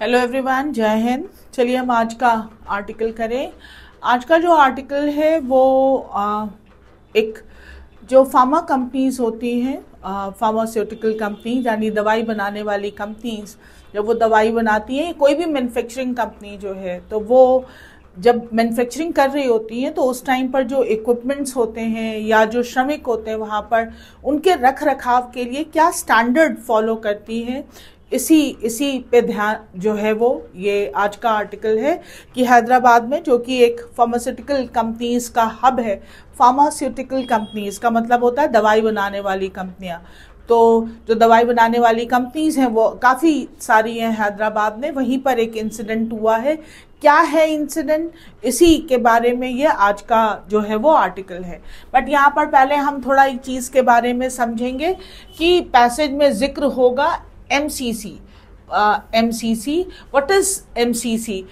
Hello everyone, जय हिंद। चलिए हम आज का आर्टिकल करें। आज का जो आर्टिकल है वो एक जो फार्मा कंपनीज होती हैं, फार्मास्यूटिकल कंपनी यानी दवाई बनाने वाली कंपनीज, जब वो दवाई बनाती हैं, कोई भी मैन्युफैक्चरिंग कंपनी जो है, तो वो जब मैन्युफैक्चरिंग कर रही होती हैं तो उस टाइम पर जो इक्विपमेंट्स होते हैं या जो श्रमिक होते हैं वहाँ पर उनके रख रखाव के लिए क्या स्टैंडर्ड फॉलो करती है, इसी पे ध्यान जो है वो ये आज का आर्टिकल है कि हैदराबाद में, जो कि एक फार्मास्यूटिकल कंपनीज का हब है। फार्मास्यूटिकल कंपनीज का मतलब होता है दवाई बनाने वाली कंपनियां। तो जो दवाई बनाने वाली कंपनीज हैं वो काफ़ी सारी हैं हैदराबाद में। वहीं पर एक इंसिडेंट हुआ है। क्या है इंसिडेंट, इसी के बारे में ये आज का जो है वो आर्टिकल है। बट यहाँ पर पहले हम थोड़ा एक चीज़ के बारे में समझेंगे कि पैसेज में जिक्र होगा MCC। MCC, what is MCC?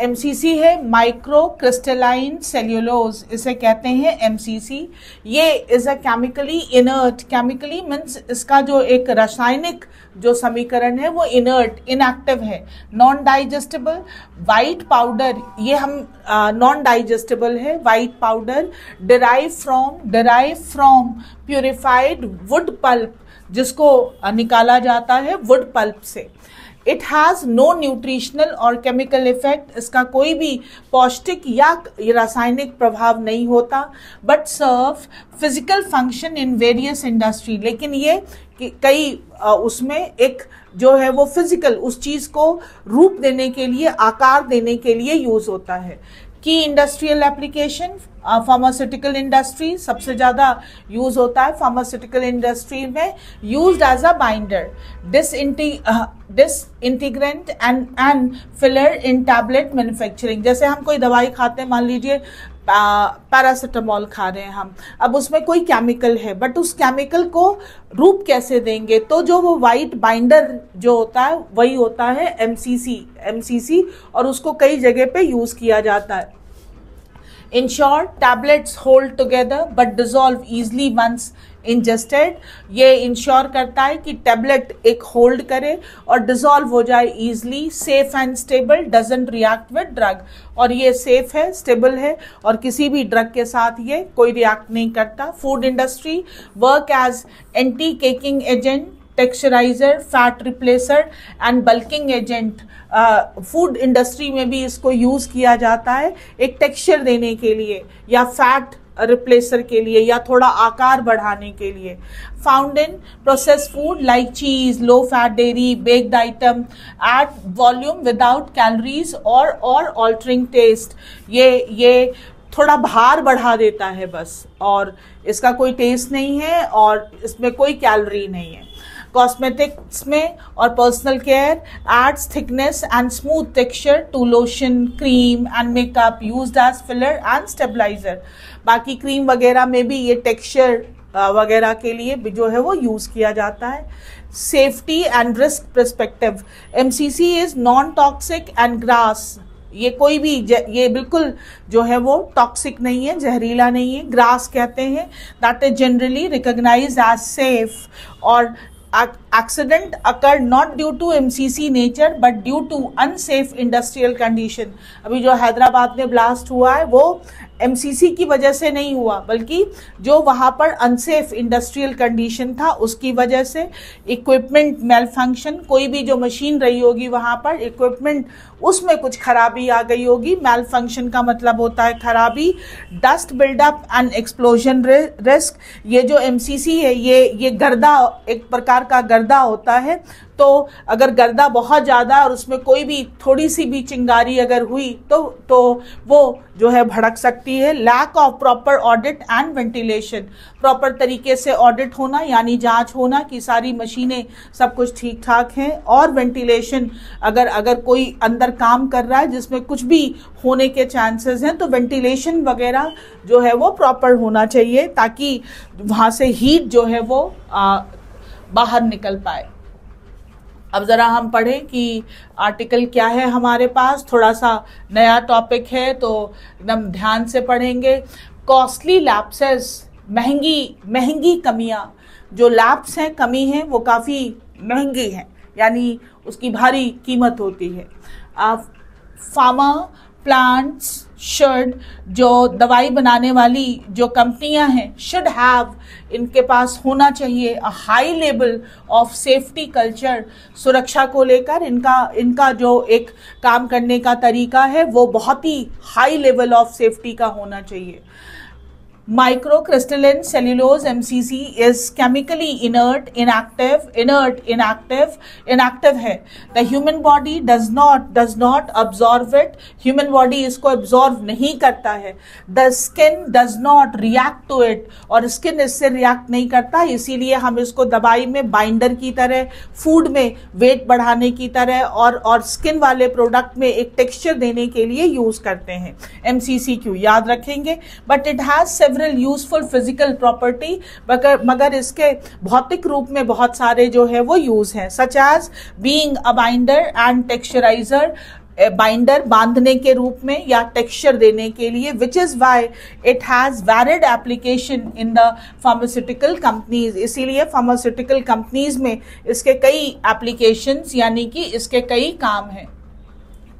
MCC है माइक्रो क्रिस्टलाइन सेल्यूलोज, इसे कहते हैं MCC। ये is a chemically inert, chemically means इसका जो एक रासायनिक जो समीकरण है वो इनर्ट, इनएक्टिव है, नॉन डाइजेस्टेबल वाइट पाउडर। ये हम नॉन डाइजेस्टेबल है white powder, derive from purified wood pulp, जिसको निकाला जाता है वुड पल्प से। इट हैज़ नो न्यूट्रिशनल और केमिकल इफेक्ट, इसका कोई भी पौष्टिक या रासायनिक प्रभाव नहीं होता। But serve physical function in various industry, लेकिन ये कई उसमें एक जो है वो फिजिकल उस चीज़ को रूप देने के लिए, आकार देने के लिए यूज़ होता है। की इंडस्ट्रियल एप्लीकेशन, फार्मास्यूटिकल इंडस्ट्री सबसे ज़्यादा यूज़ होता है। फार्मास्यूटिकल इंडस्ट्री में used as a binder, disintegrant and filler in tablet manufacturing. जैसे हम कोई दवाई खाते हैं, मान लीजिए पैरासिटामोल खा रहे हैं हम, अब उसमें कोई केमिकल है, बट उस केमिकल को रूप कैसे देंगे, तो जो वो वाइट बाइंडर जो होता है वही होता है MCC, और उसको कई जगह पे यूज़ किया जाता है। In short, tablets hold together but dissolve easily once ingested। ये इंश्योर करता है कि टैबलेट एक होल्ड करे और डिसॉल्व हो जाए easily. Safe and stable, doesn't react with drug, और ये सेफ है, स्टेबल है और किसी भी ड्रग के साथ ये कोई रिएक्ट नहीं करता। Food industry work as anti caking agent, texturiser, fat replacer and bulking agent. Food industry में भी इसको यूज़ किया जाता है एक टेक्सचर देने के लिए या फैट रिप्लेसर के लिए या थोड़ा आकार बढ़ाने के लिए। Found in process food like cheese, low fat dairy, baked item, add volume without calories और ऑल्टरिंग टेस्ट। ये थोड़ा भार बढ़ा देता है बस, और इसका कोई टेस्ट नहीं है और इसमें कोई कैलोरी नहीं है। कॉस्मेटिक्स में और personal care aids thickness and smooth texture to lotion, cream and makeup used as filler and stabiliser. बाकी क्रीम वगैरह में भी ये टेक्सचर वगैरह के लिए भी जो है वो यूज़ किया जाता है। Safety and risk perspective, MCC is non toxic and grass. ये कोई भी ये बिल्कुल जो है वो टॉक्सिक नहीं है, जहरीला नहीं है। ग्रास कहते हैं that is generally recognised as safe, और accident occurred not due to MCC nature but due to unsafe industrial condition। अभी जो हैदराबाद में ब्लास्ट हुआ है वो MCC की वजह से नहीं हुआ, बल्कि जो वहाँ पर अनसेफ इंडस्ट्रियल कंडीशन था उसकी वजह से। इक्विपमेंट मेल फंक्शन, कोई भी जो मशीन रही होगी वहाँ पर इक्विपमेंट उसमें कुछ खराबी आ गई होगी। मेल फंक्शन का मतलब होता है खराबी। Dust buildup and explosion risk, ये जो MCC है ये गर्दा, एक प्रकार का गर्दा होता है। तो अगर गर्दा बहुत ज़्यादा और उसमें कोई भी थोड़ी सी भी चिंगारी अगर हुई तो वो जो है भड़क सकती है। Lack of proper audit and ventilation, proper तरीके से ऑडिट होना यानी जांच होना कि सारी मशीनें सब कुछ ठीक ठाक हैं, और वेंटिलेशन, अगर कोई अंदर काम कर रहा है जिसमें कुछ भी होने के चांसेस हैं तो वेंटिलेशन वगैरह जो है वो प्रॉपर होना चाहिए ताकि वहाँ से हीट जो है वो बाहर निकल पाए। अब ज़रा हम पढ़ें कि आर्टिकल क्या है हमारे पास। थोड़ा सा नया टॉपिक है तो एकदम ध्यान से पढ़ेंगे। कॉस्टली लैप्सेस, महंगी कमियां, जो लैप्स हैं, कमी है, वो काफ़ी महंगी हैं यानी उसकी भारी कीमत होती है। फार्मा प्लांट्स शुड, जो दवाई बनाने वाली जो कंपनियां हैं, शुड हैव, इनके पास होना चाहिए a high level of safety culture. सुरक्षा को लेकर इनका जो एक काम करने का तरीका है वो बहुत ही हाई लेवल ऑफ सेफ्टी का होना चाहिए। Microcrystalline cellulose MCC is chemically inert, inactive है। The human body does not absorb it, human body इसको absorb नहीं करता है। The skin does not react to it, और skin इससे react नहीं करता, इसीलिए हम इसको दवाई में बाइंडर की तरह, फूड में वेट बढ़ाने की तरह और स्किन वाले प्रोडक्ट में एक टेक्सचर देने के लिए यूज करते हैं। MCC क्यों याद रखेंगे, but it has useful physical property, मगर इसके भौतिक रूप में बहुत सारे जो है वो यूज हैं, such as being a binder and texturiser, binder बांधने के रूप में या टेक्सचर देने के लिए, which is why it has varied application in the pharmaceutical companies. इसीलिए फार्मास्यूटिकल कंपनीज में इसके कई एप्लीकेशंस यानी कि इसके कई काम हैं।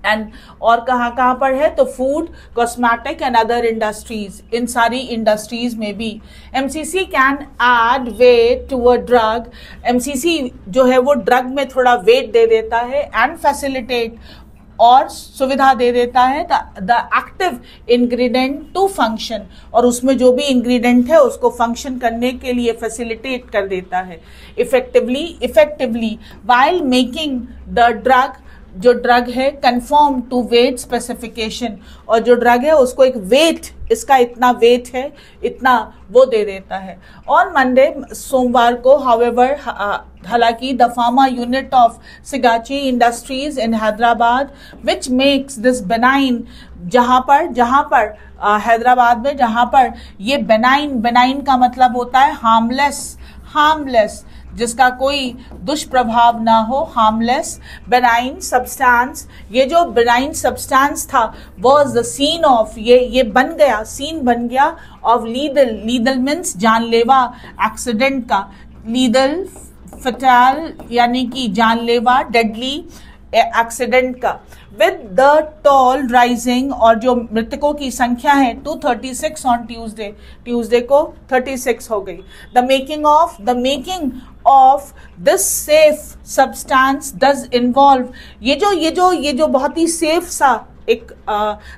एंड और कहाँ पर है, तो food, cosmetic and other industries, इन सारी इंडस्ट्रीज में भी। MCC can add weight to a drug, MCC जो है वो ड्रग में थोड़ा वेट दे देता है, एंड फैसिलिटेट, और सुविधा दे देता है the active ingredient to function, और उसमें जो भी इंग्रेडिएंट है उसको फंक्शन करने के लिए फैसिलिटेट कर देता है effectively while making the drug, जो ड्रग है कंफर्म टू वेट स्पेसिफिकेशन, और जो ड्रग है उसको एक वेट, इसका इतना वेट है, इतना वो दे देता है। और मंडे, सोमवार को, हाउएवर, हालांकि the pharma unit of Sigachi industries in Hyderabad which makes this benign, जहां पर हैदराबाद में जहां पर ये बेनाइन का मतलब होता है हार्मलेस, जिसका कोई दुष्प्रभाव ना हो, हार्मलेस बेनाइन सब्सटेंस। ये जो बेनाइन सब्सटेंस था वॉज द सीन ऑफ, ये बन गया, सीन बन गया ऑफ लीदल मीन्स जानलेवा एक्सीडेंट का, लीदल फटाल यानी कि जानलेवा, डेडली एक्सीडेंट का। विद द टॉल राइजिंग, और जो मृतकों की संख्या है 236 ऑन ट्यूसडे को 36 हो गई। The making of this safe substance does involve, ये जो बहुत ही सेफ सा एक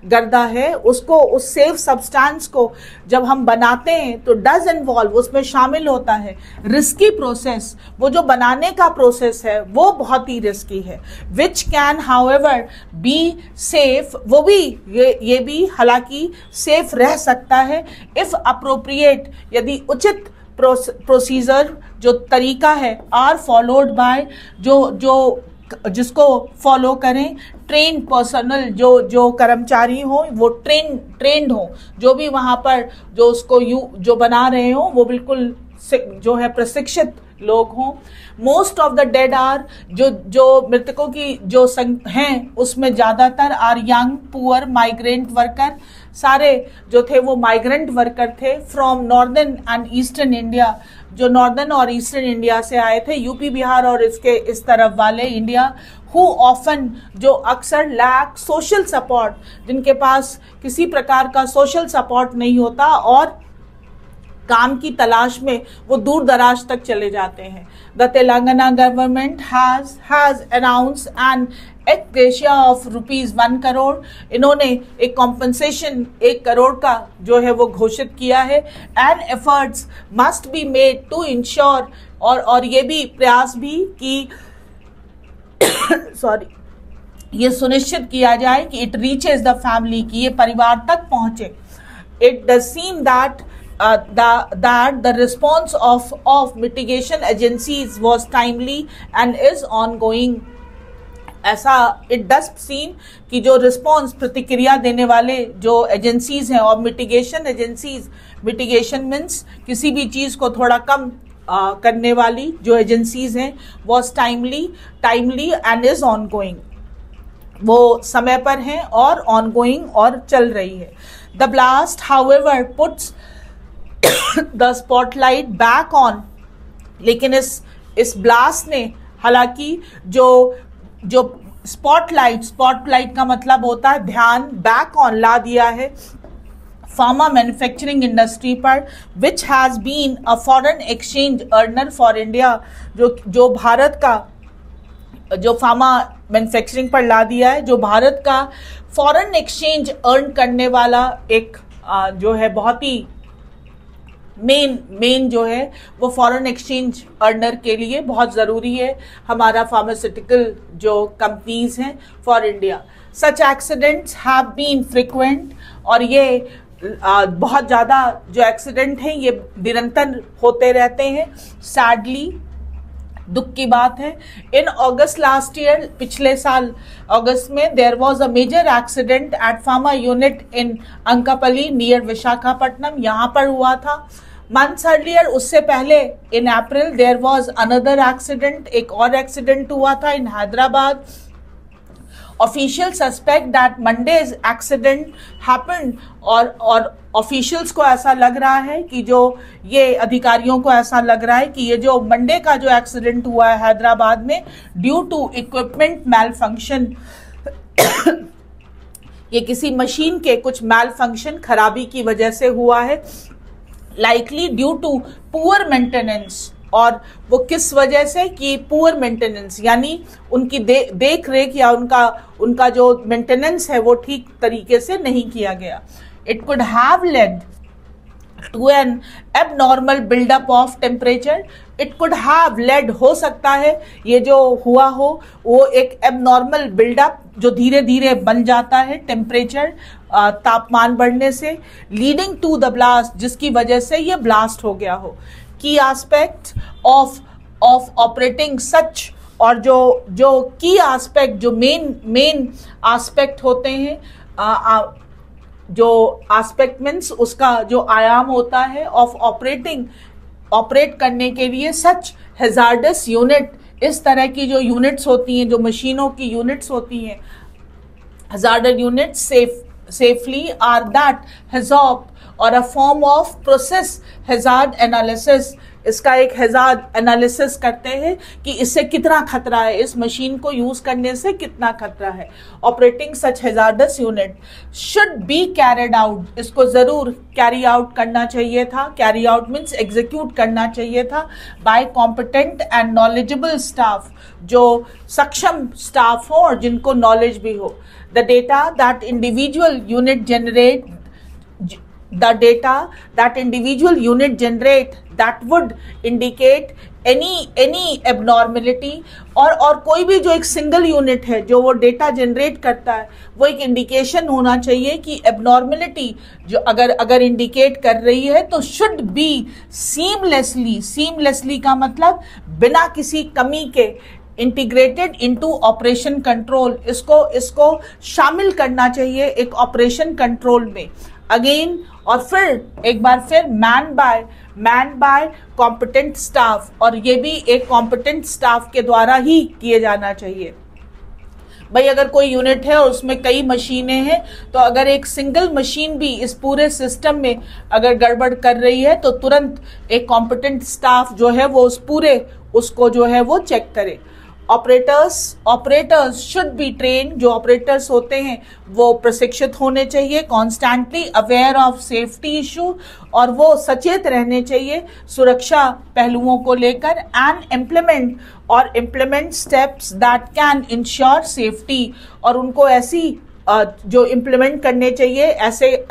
गर्दा है, उसको, उस सेफ सब्सटेंस को जब हम बनाते हैं तो डज इन्वॉल्व, उसमें शामिल होता है रिस्की प्रोसेस, वो जो बनाने का प्रोसेस है वो बहुत ही रिस्की है। Which can however be safe, वो भी ये भी हालांकि सेफ रह सकता है इफ अप्रोप्रिएट, यदि उचित प्रोसीजर जो तरीका है आर फॉलोड बाय, जो जिसको फॉलो करें ट्रेन पर्सनल, जो कर्मचारी हो वो ट्रेंड हो, जो भी वहां पर जो उसको जो बना रहे हो वो बिल्कुल जो है प्रशिक्षित लोग हों। Most of the dead are, जो मृतकों की जो हैं उसमें ज्यादातर are young poor migrant worker, सारे जो थे वो माइग्रेंट वर्कर थे from northern and eastern India, जो नॉर्दर्न और ईस्टर्न इंडिया से आए थे, यूपी बिहार और इसके इस तरफ वाले इंडिया। हु ऑफन, जो अक्सर लैक सोशल सपोर्ट, जिनके पास किसी प्रकार का सोशल सपोर्ट नहीं होता और काम की तलाश में वो दूर दराज तक चले जाते हैं। The Telangana government has announce an एक्रेशिया ऑफ ₹1 करोड़, इन्होंने एक कॉम्पनसेशन 1 करोड़ का जो है वो घोषित किया है। And efforts must be made to ensure, और ये भी प्रयास भी कि ये सुनिश्चित किया जाए कि इट रीचेज द फैमिली, कि ये परिवार तक पहुंचे। It does seem that that the response of mitigation agencies was timely and is ongoing। ऐसा इट डज सीम कि जो रिस्पॉन्स, प्रतिक्रिया देने वाले जो एजेंसीज हैं, और मिटिगेशन एजेंसीज, मिटिगेशन मीन्स किसी भी चीज को थोड़ा कम करने वाली जो एजेंसीज हैं, was timely and is ongoing, वो समय पर हैं और ऑनगोइंग और चल रही है। The blast however puts the spotlight back on, लेकिन इस ब्लास्ट ने हालांकि जो जो स्पॉटलाइट का मतलब होता है ध्यान बैक ऑन ला दिया है फार्मा मैन्युफैक्चरिंग इंडस्ट्री पर, which has been a foreign exchange earner for India, जो भारत का जो फार्मा मैन्युफैक्चरिंग पर ला दिया है, जो भारत का फॉरेन एक्सचेंज अर्न करने वाला एक जो है बहुत ही मेन जो है वो फॉरेन एक्सचेंज अर्नर के लिए बहुत ज़रूरी है हमारा फार्मास्यूटिकल जो कंपनीज हैं for India. Such accidents have been frequent, और ये बहुत ज़्यादा जो एक्सीडेंट हैं ये निरंतर होते रहते हैं। सैडली, दुख की बात है, इन अगस्त लास्ट ईयर, पिछले साल अगस्त में, there was a major accident at pharma unit in Anakapalli near Visakhapatnam, यहाँ पर हुआ था। मंथ्स अर्लियर, उससे पहले in April, there was another accident, एक और एक्सीडेंट हुआ था in Hyderabad. Official suspect that Monday's accident happened, और ऑफिशियल्स को ऐसा लग रहा है कि जो ये अधिकारियों को ऐसा लग रहा है कि ये जो मंडे का जो एक्सीडेंट हुआ है हैदराबाद में, due to equipment malfunction, ये किसी मशीन के कुछ मैल फंक्शन खराबी की वजह से हुआ है। Likely due to poor maintenance, और वो किस वजह से कि पुअर मेंटेनेंस यानी उनकी देख रेख या उनका जो मेंटेनेंस है वो ठीक तरीके से नहीं किया गया। It could have led to an abnormal buildup of temperature, it could have led, हो सकता है ये जो हुआ हो वो एक एबनॉर्मल बिल्डअप जो धीरे धीरे बन जाता है टेम्परेचर, तापमान बढ़ने से, लीडिंग टू द ब्लास्ट, जिसकी वजह से ये ब्लास्ट हो गया हो। की एस्पेक्ट ऑफ ऑपरेटिंग सच, और जो की एस्पेक्ट, जो मेन एस्पेक्ट होते हैं, जो एस्पेक्ट मीन्स उसका जो आयाम होता है ऑफ ऑपरेट करने के लिए सच हैजार्डस यूनिट, इस तरह की जो यूनिट्स होती हैं, जो मशीनों की यूनिट्स होती हैं, hazardous unit safely are that HAZOP और a form of process hazard analysis, इसका एक हैजार्ड एनालिसिस करते हैं कि इससे कितना खतरा है, इस मशीन को यूज करने से कितना खतरा है। Operating such hazards unit should be carried out, इसको जरूर कैरी आउट करना चाहिए था, कैरी आउट मीन्स एग्जीक्यूट करना चाहिए था, bye competent and knowledgeable staff, जो सक्षम स्टाफ हो और जिनको नॉलेज भी हो। The data that individual unit generate that would indicate any abnormality, और कोई भी जो एक सिंगल यूनिट है जो वो डेटा जनरेट करता है वो एक इंडिकेशन होना चाहिए कि एबनॉर्मेलिटी जो अगर इंडिकेट कर रही है तो शुड बी सीमलेसली का मतलब बिना किसी कमी के इंटीग्रेटेड इनटू ऑपरेशन कंट्रोल, इसको शामिल करना चाहिए एक ऑपरेशन कंट्रोल में। अगेन और फिर एक बार फिर मैन बाय कॉम्पिटेंट स्टाफ, और ये भी एक कॉम्पिटेंट स्टाफ के द्वारा ही किए जाना चाहिए। भाई अगर कोई यूनिट है और उसमें कई मशीनें हैं तो अगर एक सिंगल मशीन भी इस पूरे सिस्टम में अगर गड़बड़ कर रही है तो तुरंत एक कॉम्पिटेंट स्टाफ जो है वो उसको जो है वो चेक करे। ऑपरेटर्स शुड बी ट्रेन, जो ऑपरेटर्स होते हैं वो प्रशिक्षित होने चाहिए, constantly aware of safety issue, और वो सचेत रहने चाहिए सुरक्षा पहलुओं को लेकर, and implement steps that can ensure safety, और उनको ऐसी जो इम्प्लीमेंट करने चाहिए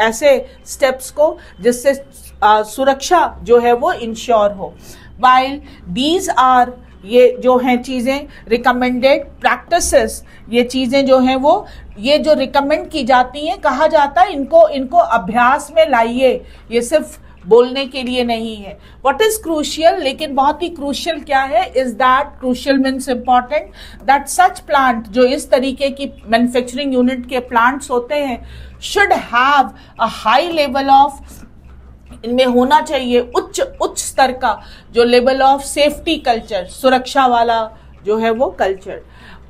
ऐसे स्टेप्स को जिससे सुरक्षा जो है वो इंश्योर हो। वाइल दीज आर, ये जो हैं चीजें रिकमेंडेड प्रैक्टिसेस, ये चीजें जो हैं वो ये जो रिकमेंड की जाती हैं, कहा जाता है इनको अभ्यास में लाइए, ये सिर्फ बोलने के लिए नहीं है। व्हाट इज क्रूशियल, लेकिन बहुत ही क्रूशियल क्या है, is that crucial means important, that such plant, जो इस तरीके की मैन्युफैक्चरिंग यूनिट के प्लांट्स होते हैं, should have a high level of, इनमें होना चाहिए उच्च स्तर का जो लेवल ऑफ सेफ्टी कल्चर, सुरक्षा वाला जो है वो culture.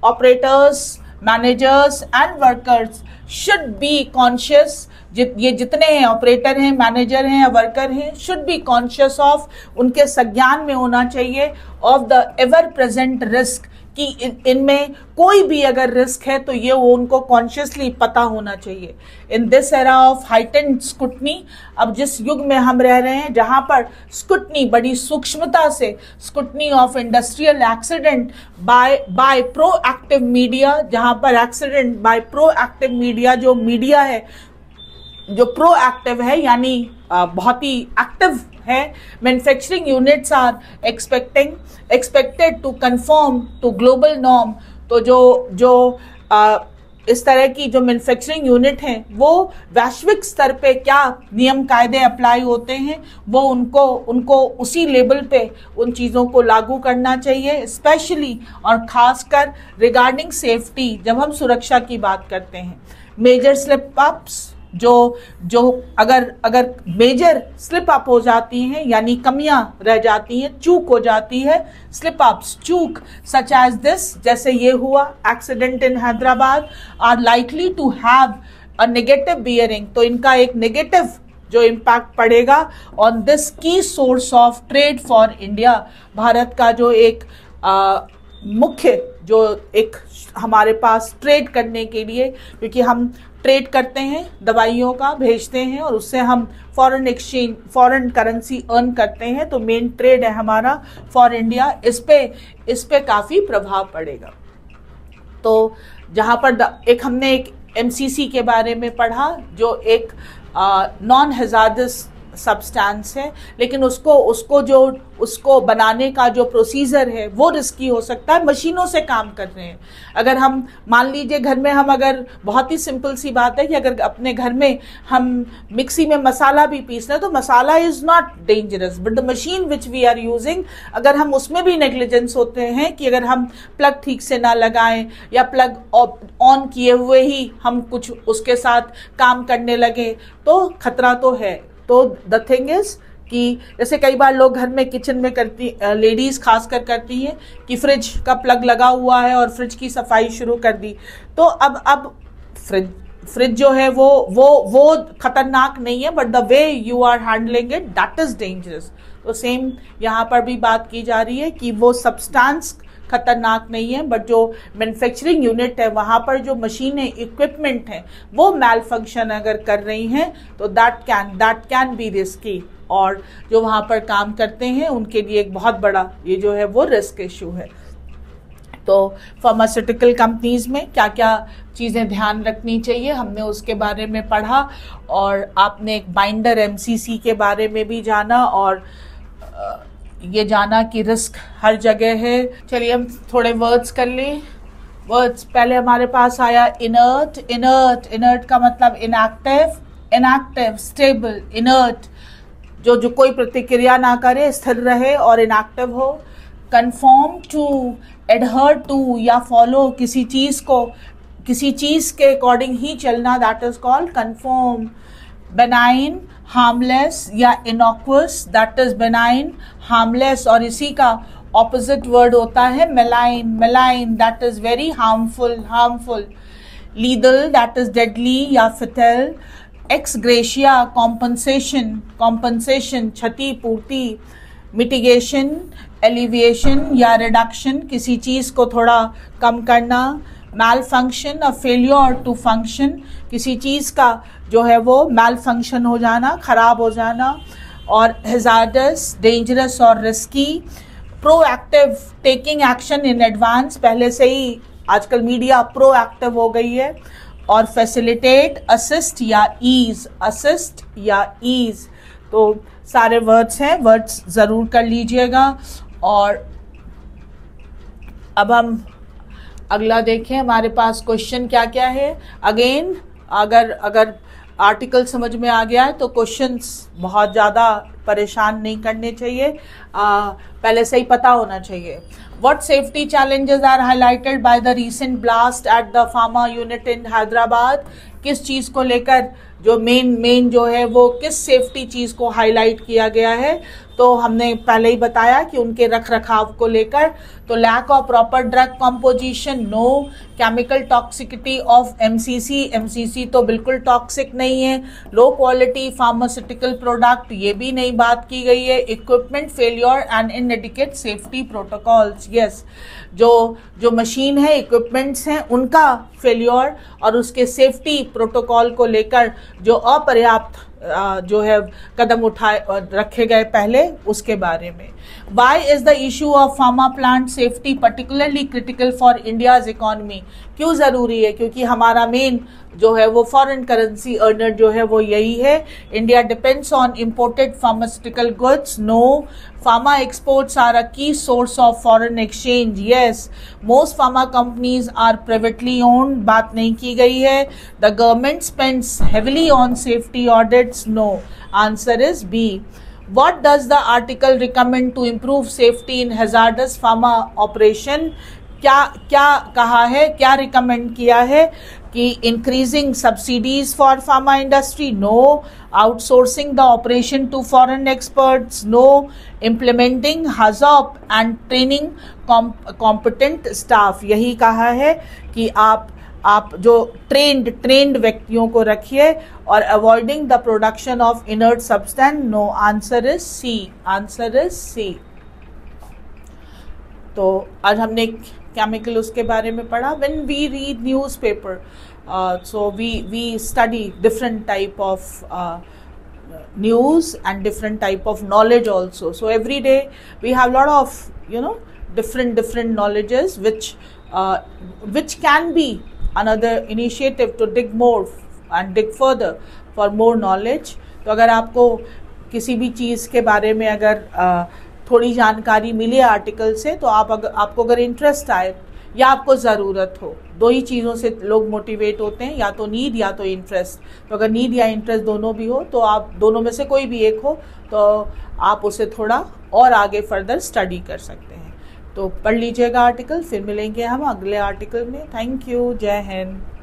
Operators managers and workers should be conscious, ये जितने हैं ऑपरेटर हैं, मैनेजर हैं या वर्कर हैं, शुड बी कॉन्शियस ऑफ, उनके संज्ञान में होना चाहिए of the ever present risk, कि इनमें कोई भी अगर रिस्क है तो ये वो उनको कॉन्शियसली पता होना चाहिए। In this era of heightened scrutiny, अब जिस युग में हम रह रहे हैं जहां पर स्क्रूटनी बड़ी सूक्ष्मता से, scrutiny of industrial accident by proactive media, जहां पर एक्सीडेंट बाय प्रोएक्टिव मीडिया, जो मीडिया है जो प्रोएक्टिव है यानी बहुत ही एक्टिव है, manufacturing units are expected to conform to global norm. तो जो इस तरह की जो मैन्युफैक्चरिंग यूनिट हैं वो वैश्विक स्तर पे क्या नियम कायदे अप्लाई होते हैं वो उनको उसी लेवल पे उन चीज़ों को लागू करना चाहिए, स्पेशली और खासकर रिगार्डिंग सेफ्टी। जब हम सुरक्षा की बात करते हैं, मेजर स्लिप अप्स जो अगर मेजर स्लिप अप हो जाती हैं यानी कमियां रह जाती हैं, चूक हो जाती है, स्लिप अप्स चूक सच एज दिस, जैसे ये हुआ accident in Hyderabad, are likely to have a negative bearing, तो इनका एक नेगेटिव जो इम्पैक्ट पड़ेगा on this key source of trade for India. भारत का जो एक मुख्य जो एक हमारे पास ट्रेड करने के लिए, क्योंकि हम ट्रेड करते हैं, दवाइयों का भेजते हैं और उससे हम फॉरेन करेंसी अर्न करते हैं, तो मेन ट्रेड है हमारा फॉर इंडिया, इस पे काफ़ी प्रभाव पड़ेगा। तो जहाँ पर हमने एक MCC के बारे में पढ़ा जो एक नॉन हैजार्डस सब्सटेंस है, लेकिन उसको बनाने का जो प्रोसीजर है वो रिस्की हो सकता है, मशीनों से काम कर रहे हैं। अगर हम मान लीजिए घर में हम अगर बहुत ही सिंपल सी बात है कि अगर अपने घर में हम मिक्सी में मसाला भी पीस रहे हैं तो masala is not dangerous, but the machine which we are using, अगर हम उसमें भी नेग्लिजेंस होते हैं कि अगर हम प्लग ठीक से ना लगाएं या प्लग ऑन किए हुए ही हम कुछ उसके साथ काम करने लगे तो खतरा तो है। तो द थिंग इज कि जैसे कई बार लोग घर में किचन में लेडीज खासकर करती हैं कि फ्रिज का प्लग लगा हुआ है और फ्रिज की सफाई शुरू कर दी, तो अब फ्रिज जो है वो खतरनाक नहीं है, but the way you are handling it that is dangerous. तो सेम यहाँ पर भी बात की जा रही है कि वो सब्सटेंस खतरनाक नहीं है, बट जो मैन्युफैक्चरिंग यूनिट है वहाँ पर जो मशीनें इक्विपमेंट हैं वो मैल फंक्शन अगर कर रही हैं तो दैट कैन बी रिस्की, और जो वहाँ पर काम करते हैं उनके लिए एक बहुत बड़ा ये जो है वो रिस्क इशू है। तो फार्मास्यूटिकल कंपनीज में क्या क्या चीज़ें ध्यान रखनी चाहिए हमने उसके बारे में पढ़ा, और आपने एक बाइंडर MCC के बारे में भी जाना और ये जाना कि रिस्क हर जगह है। चलिए हम थोड़े वर्ड्स कर लें। वर्ड्स पहले हमारे पास आया इनर्ट का मतलब इनएक्टिव, स्टेबल, इनर्ट जो कोई प्रतिक्रिया ना करे, स्थिर रहे और इनएक्टिव हो। कन्फॉर्म टू, एडहर टू या फॉलो किसी चीज के अकॉर्डिंग ही चलना, that is called conform. Benign, harmless या innocuous, that is benign, harmless, और इसी का ऑपोजिट वर्ड होता है malign, that is very harmful. Lethal, that is deadly या फिटल। एक्स ग्रेशिया, कॉम्पनसेशन, क्षतिपूर्ति। मिटिगेशन, एलिविएशन या रिडक्शन, किसी चीज को थोड़ा कम करना। Malfunction, a failure to function, किसी चीज का जो है वो मैल फंक्शन हो जाना, खराब हो जाना। और हैजार्डस, डेंजरस और risky. Proactive, taking action in advance, पहले से ही आजकल मीडिया प्रोएक्टिव हो गई है। और फैसिलिटेट, असिस्ट या ईज, तो सारे वर्ड्स हैं, वर्ड्स ज़रूर कर लीजिएगा। और अब हम अगला देखें, हमारे पास क्वेश्चन क्या क्या है। अगेन अगर आर्टिकल समझ में आ गया है तो क्वेश्चंस बहुत ज़्यादा परेशान नहीं करने चाहिए, पहले से ही पता होना चाहिए। What safety challenges are highlighted by the recent blast at the pharma unit in Hyderabad? किस चीज़ को लेकर जो मेन जो है वो किस सेफ्टी चीज़ को हाईलाइट किया गया है? तो हमने पहले ही बताया कि उनके रख रखाव को लेकर, तो lack of proper drug composition, no. Chemical toxicity of MCC, MCC तो बिल्कुल टॉक्सिक नहीं है। लो क्वालिटी फार्मास्यूटिकल प्रोडक्ट, ये भी नई बात की गई है। Equipment failure and इनएडिक्वेट safety protocols, yes, जो मशीन है, इक्विपमेंट्स हैं, उनका फेलियर और उसके सेफ्टी प्रोटोकॉल को लेकर जो अपर्याप्त जो है कदम उठाए रखे गए पहले, उसके बारे में। Why is the issue of pharma plant safety particularly critical for India's economy? क्यों ज़रूरी है? क्योंकि हमारा मेन जो है वो फॉरेन करेंसी अर्नर जो है वो यही है। India depends on imported pharmaceutical goods, no. Pharma exports are a key source of foreign exchange, yes. Most pharma companies are privately owned, बात नहीं की गई है। The government spends heavily on safety audits, no. Answer is B. What does the article recommend to improve safety in hazardous pharma operation? क्या कहा है, क्या recommend किया है कि increasing subsidies for pharma industry, no. Outsourcing the operation to foreign experts, no. Implementing HACCP and training competent staff, यही कहा है कि आप जो ट्रेंड व्यक्तियों को रखिए और avoiding the production of inert substance, no. Answer is C, answer is C. तो आज हमने केमिकल उसके बारे में पढ़ा। When we read newspaper, so we study different type of news and different type of knowledge also. So every day we have lot of different knowledges which can be another initiative to dig more and dig further for more knowledge. तो अगर आपको किसी भी चीज़ के बारे में अगर थोड़ी जानकारी मिली आर्टिकल से, तो आपको अगर इंटरेस्ट आए या आपको ज़रूरत हो, दो ही चीज़ों से लोग मोटिवेट होते हैं, या तो नीड या तो इंटरेस्ट। तो अगर नीड या इंटरेस्ट दोनों भी हो, तो आप दोनों में से कोई भी एक हो तो आप उसे थोड़ा और आगे फर्दर स्टडी कर सकते हैं। तो पढ़ लीजिएगा आर्टिकल, फिर मिलेंगे हम अगले आर्टिकल में। थैंक यू, जय हिंद।